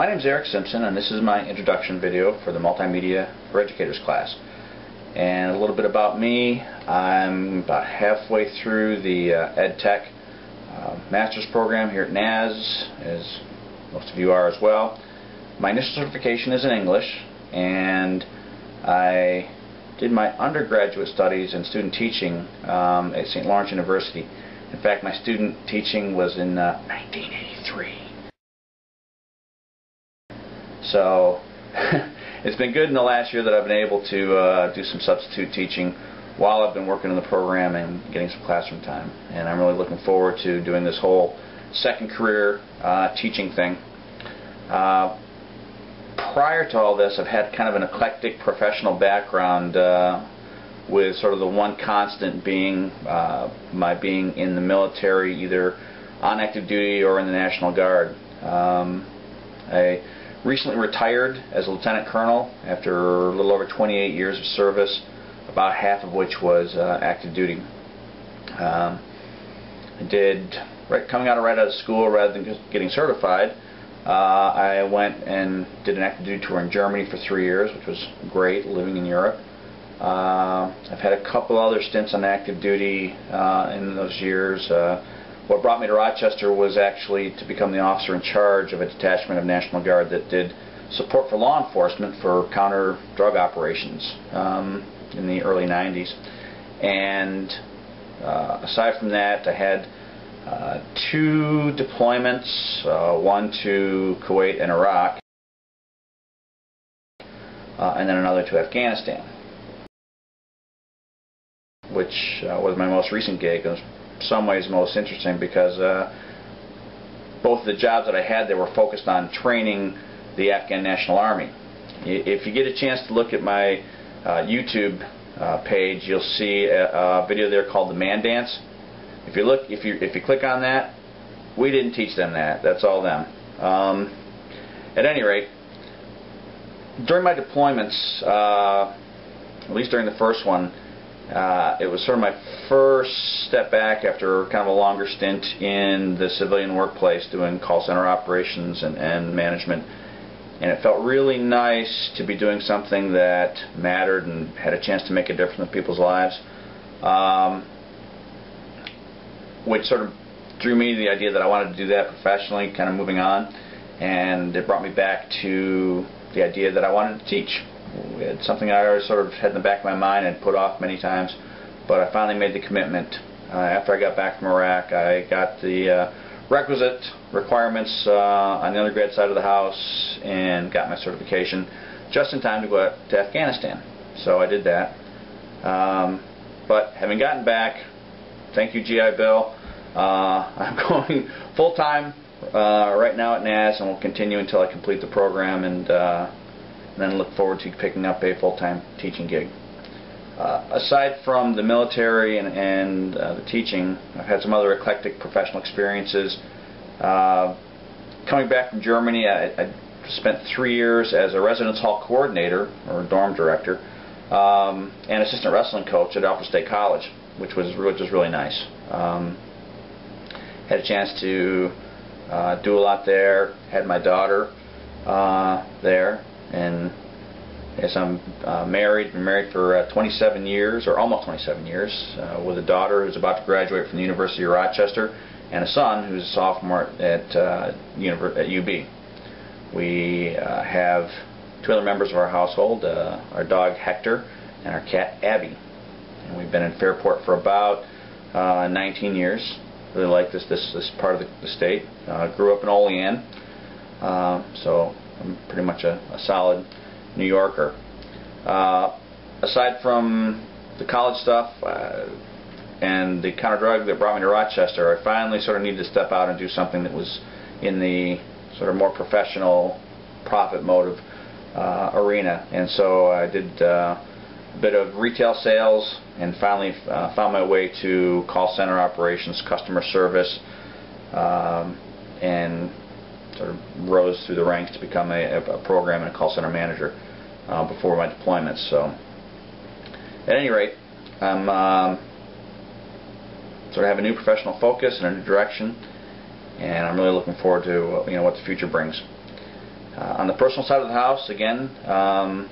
My name is Simpson, and this is my introduction video for the Multimedia for Educators class. And a little bit about me. I'm about halfway through the Ed Tech Master's program here at NAS, as most of you are as well. My initial certification is in English, and I did my undergraduate studies in student teaching at St. Lawrence University. In fact, my student teaching was in 1983. So it's been good in the last year that I've been able to do some substitute teaching while I've been working in the program and getting some classroom time. And I'm really looking forward to doing this whole second career teaching thing. Prior to all this, I've had kind of an eclectic professional background, with sort of the one constant being my being in the military, either on active duty or in the National Guard. I recently retired as a lieutenant colonel after a little over 28 years of service, about half of which was active duty. I did, coming out of school, rather than just getting certified, I went and did an active duty tour in Germany for 3 years, which was great, living in Europe. I've had a couple other stints on active duty in those years. What brought me to Rochester was actually to become the officer in charge of a detachment of National Guard that did support for law enforcement for counter-drug operations in the early 90s. And aside from that, I had 2 deployments, one to Kuwait and Iraq, and then another to Afghanistan, which was my most recent gig. It was in some ways most interesting because both the jobs that I had there were focused on training the Afghan National Army. If you get a chance to look at my YouTube page, you'll see a video there called The Man Dance. If you click on that, we didn't teach them that. That's all them. At any rate, during my deployments, at least during the first one, it was sort of my first step back after kind of a longer stint in the civilian workplace doing call center operations and management. And it felt really nice to be doing something that mattered and had a chance to make a difference in people's lives. Which sort of drew me to the idea that I wanted to do that professionally, kind of moving on. And it brought me back to the idea that I wanted to teach. It's something I always sort of had in the back of my mind and put off many times, but I finally made the commitment. After I got back from Iraq, I got the requisite requirements on the undergrad side of the house and got my certification just in time to go out to Afghanistan. So I did that. But having gotten back, thank you GI Bill, I'm going full-time right now at NAS, and will continue until I complete the program, and then look forward to picking up a full-time teaching gig. Aside from the military and the teaching, I've had some other eclectic professional experiences. Coming back from Germany, I spent 3 years as a residence hall coordinator, or dorm director, and assistant wrestling coach at Alpha State College, which was really nice. Had a chance to do a lot there. Had my daughter there. And yes, I'm married. Been married for 27 years, or almost 27 years, with a daughter who's about to graduate from the University of Rochester, and a son who's a sophomore at UB. We have 2 other members of our household: our dog Hector and our cat Abby. And we've been in Fairport for about 19 years. Really like this part of the state. Grew up in Olean, so I'm pretty much a solid New Yorker. Aside from the college stuff and the counter-drug that brought me to Rochester, I finally sort of needed to step out and do something that was in the sort of more professional, profit motive arena. And so I did a bit of retail sales, and finally found my way to call center operations, customer service, and sort of rose through the ranks to become a program and a call center manager before my deployments. So at any rate, I'm sort of have a new professional focus and a new direction, and I'm really looking forward to what the future brings. On the personal side of the house, again, I'm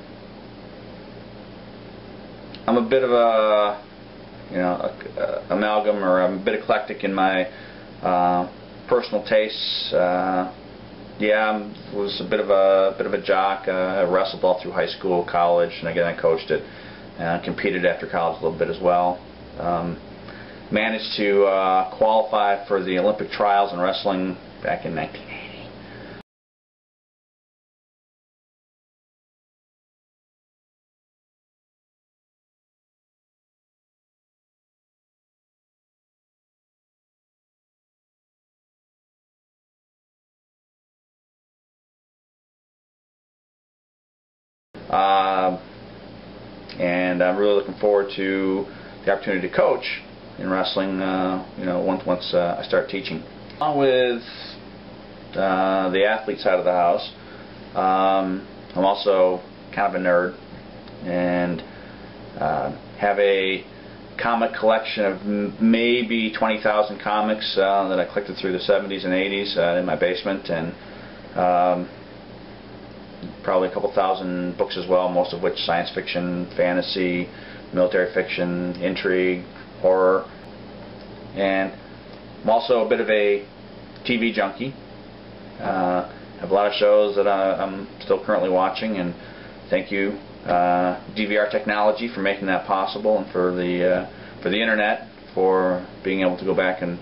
a bit of a amalgam, or I'm a bit eclectic in my personal tastes. Yeah, I was a bit of a jock. I wrestled all through high school, college, and again I coached it. Competed after college a little bit as well. Managed to qualify for the Olympic trials in wrestling back in 1980. And I'm really looking forward to the opportunity to coach in wrestling. Once I start teaching. Along with the athlete side of the house, I'm also kind of a nerd, and have a comic collection of maybe 20,000 comics that I collected through the 70s and 80s in my basement, and probably a couple thousand books as well, most of which science fiction, fantasy, military fiction, intrigue, horror. And I'm also a bit of a TV junkie. I have a lot of shows that I'm still currently watching, and thank you DVR technology for making that possible, and for the internet for being able to go back and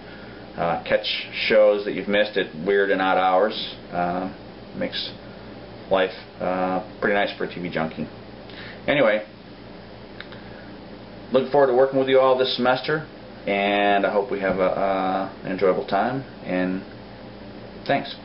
catch shows that you've missed at weird and odd hours. Makes life pretty nice for a TV junkie. Anyway, looking forward to working with you all this semester, and I hope we have an enjoyable time, and thanks.